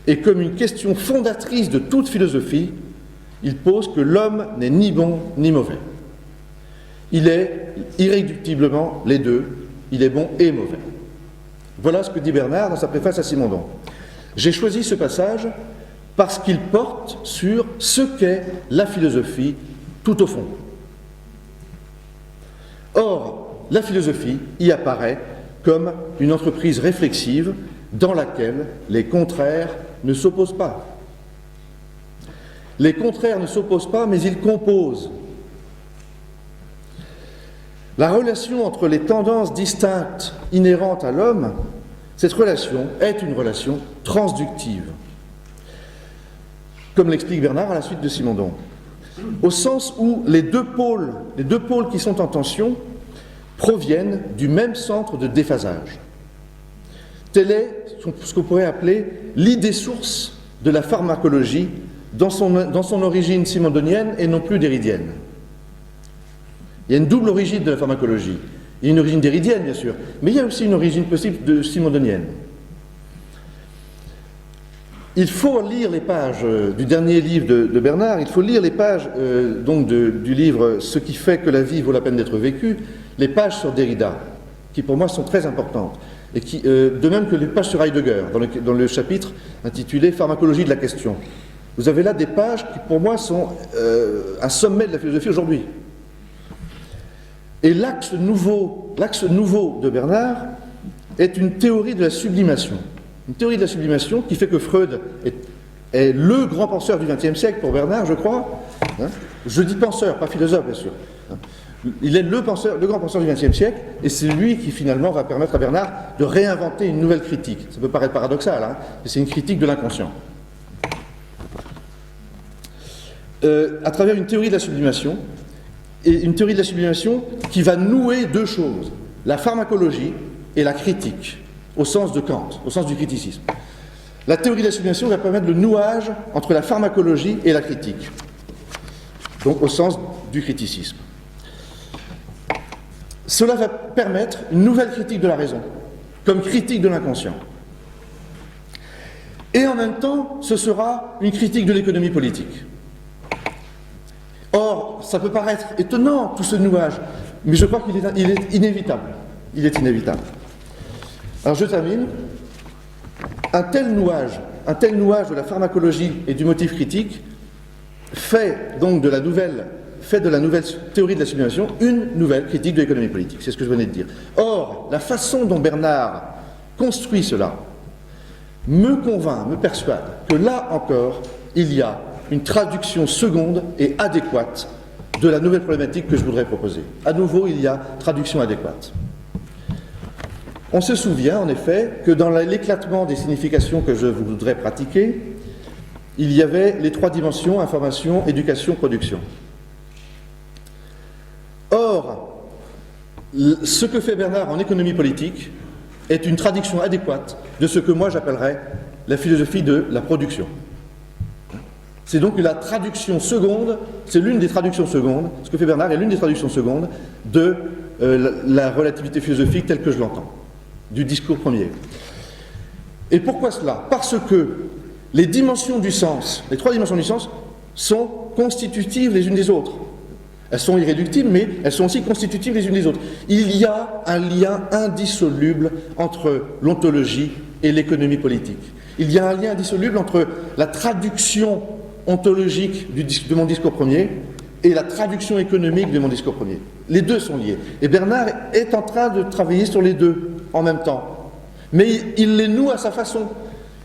et comme une question fondatrice de toute philosophie, il pose que l'homme n'est ni bon ni mauvais. Il est irréductiblement les deux, il est bon et mauvais. Voilà ce que dit Bernard dans sa préface à Simondon. J'ai choisi ce passage parce qu'il porte sur ce qu'est la philosophie tout au fond. Or, la philosophie y apparaît comme une entreprise réflexive dans laquelle les contraires ne s'opposent pas. Les contraires ne s'opposent pas, mais ils composent. La relation entre les tendances distinctes inhérentes à l'homme, cette relation est une relation transductive, comme l'explique Bernard à la suite de Simondon, au sens où les deux pôles qui sont en tension proviennent du même centre de déphasage. Telle est ce qu'on pourrait appeler l'idée source de la pharmacologie dans son origine simondonienne et non plus déridienne. Il y a une double origine de la pharmacologie. Il y a une origine déridienne, bien sûr, mais il y a aussi une origine possible de simondonienne. Il faut lire les pages du dernier livre de Bernard, il faut lire les pages du livre « Ce qui fait que la vie vaut la peine d'être vécue », les pages sur Derrida, qui pour moi sont très importantes, et de même que les pages sur Heidegger, dans le chapitre intitulé « Pharmacologie de la question ». Vous avez là des pages qui pour moi sont un sommet de la philosophie aujourd'hui. Et l'axe nouveau de Bernard est une théorie de la sublimation. Une théorie de la sublimation qui fait que Freud est le grand penseur du XXe siècle pour Bernard, je crois. Je dis penseur, pas philosophe, bien sûr. Il est le grand penseur du XXe siècle, et c'est lui qui finalement va permettre à Bernard de réinventer une nouvelle critique. Ça peut paraître paradoxal, mais c'est une critique de l'inconscient. À travers une théorie de la sublimation, et une théorie de la sublimation qui va nouer deux choses, la pharmacologie et la critique, au sens de Kant, au sens du criticisme. La théorie de la sublimation va permettre le nouage entre la pharmacologie et la critique, donc au sens du criticisme. Cela va permettre une nouvelle critique de la raison, comme critique de l'inconscient. Et en même temps, ce sera une critique de l'économie politique. Or, ça peut paraître étonnant, tout ce nouage, mais je crois qu'il est inévitable. Il est inévitable. Alors je termine. Un tel nouage de la pharmacologie et du motif critique fait donc de la nouvelle théorie de la sublimation une nouvelle critique de l'économie politique. C'est ce que je venais de dire. Or, la façon dont Bernard construit cela me convainc, me persuade que là encore, il y a une traduction seconde et adéquate de la nouvelle problématique que je voudrais proposer. À nouveau, il y a traduction adéquate. On se souvient en effet que dans l'éclatement des significations que je voudrais pratiquer, il y avait les trois dimensions, information, éducation, production. Or, ce que fait Bernard en économie politique est une traduction adéquate de ce que moi j'appellerais la philosophie de la production. C'est donc la traduction seconde, c'est l'une des traductions secondes, ce que fait Bernard est l'une des traductions secondes de la relativité philosophique telle que je l'entends, du discours premier. Et pourquoi cela? Parce que les dimensions du sens, les trois dimensions du sens, sont constitutives les unes des autres. Elles sont irréductibles, mais elles sont aussi constitutives les unes des autres. Il y a un lien indissoluble entre l'ontologie et l'économie politique. Il y a un lien indissoluble entre la traduction ontologique de mon discours premier et la traduction économique de mon discours premier. Les deux sont liés. Et Bernard est en train de travailler sur les deux en même temps. Mais il les noue à sa façon.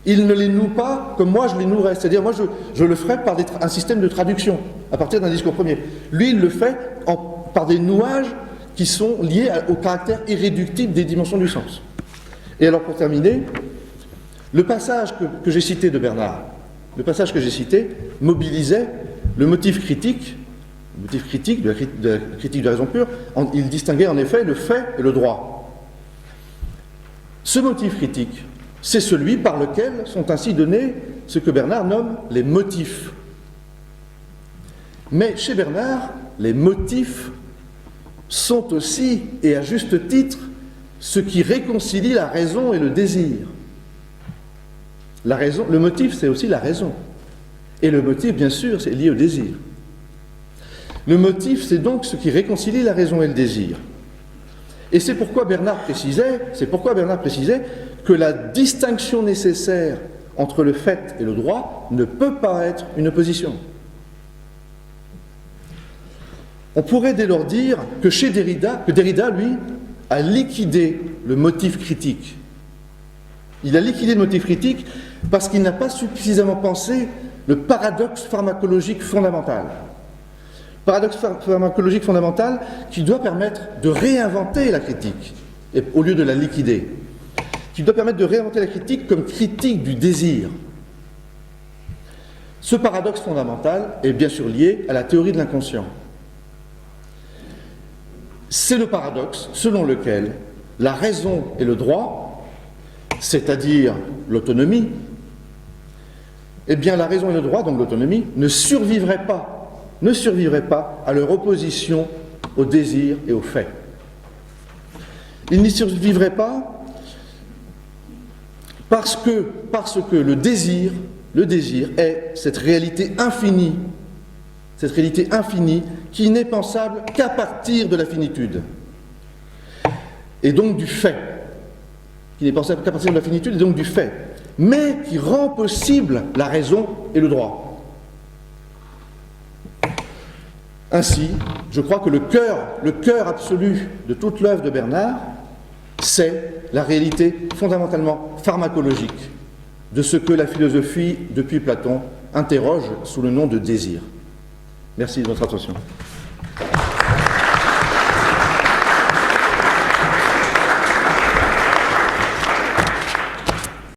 Il ne les noue pas comme moi je les nouerais. C'est-à-dire, moi je le ferai par un système de traduction, à partir d'un discours premier. Lui, il le fait par des nouages qui sont liés au caractère irréductible des dimensions du sens. Et alors, pour terminer, le passage que j'ai cité de Bernard, le passage que j'ai cité, mobilisait le motif critique de la critique de la raison pure. Il distinguait en effet le fait et le droit. Ce motif critique, c'est celui par lequel sont ainsi donnés ce que Bernard nomme les motifs. Mais chez Bernard, les motifs sont aussi, et à juste titre, ce qui réconcilie la raison et le désir. La raison, le motif, c'est aussi la raison. Et le motif, bien sûr, c'est lié au désir. Le motif, c'est donc ce qui réconcilie la raison et le désir. Et c'est pourquoi Bernard précisait que la distinction nécessaire entre le fait et le droit ne peut pas être une opposition. On pourrait dès lors dire que Derrida, lui, a liquidé le motif critique. Il a liquidé le motif critique parce qu'il n'a pas suffisamment pensé le paradoxe pharmacologique fondamental. Paradoxe pharmacologique fondamental qui doit permettre de réinventer la critique, au lieu de la liquider. Qui doit permettre de réinventer la critique comme critique du désir. Ce paradoxe fondamental est bien sûr lié à la théorie de l'inconscient. C'est le paradoxe selon lequel la raison et le droit, c'est-à-dire l'autonomie, eh bien la raison et le droit, donc l'autonomie, ne survivraient pas à leur opposition au désir et au fait. Ils n'y survivraient pas parce que le désir est cette réalité infinie qui n'est pensable qu'à partir de la finitude, et donc du fait, qui n'est pensable qu'à partir de la finitude et donc du fait, mais qui rend possible la raison et le droit. Ainsi, je crois que le cœur absolu de toute l'œuvre de Bernard, c'est la réalité fondamentalement pharmacologique de ce que la philosophie, depuis Platon, interroge sous le nom de désir. Merci de votre attention.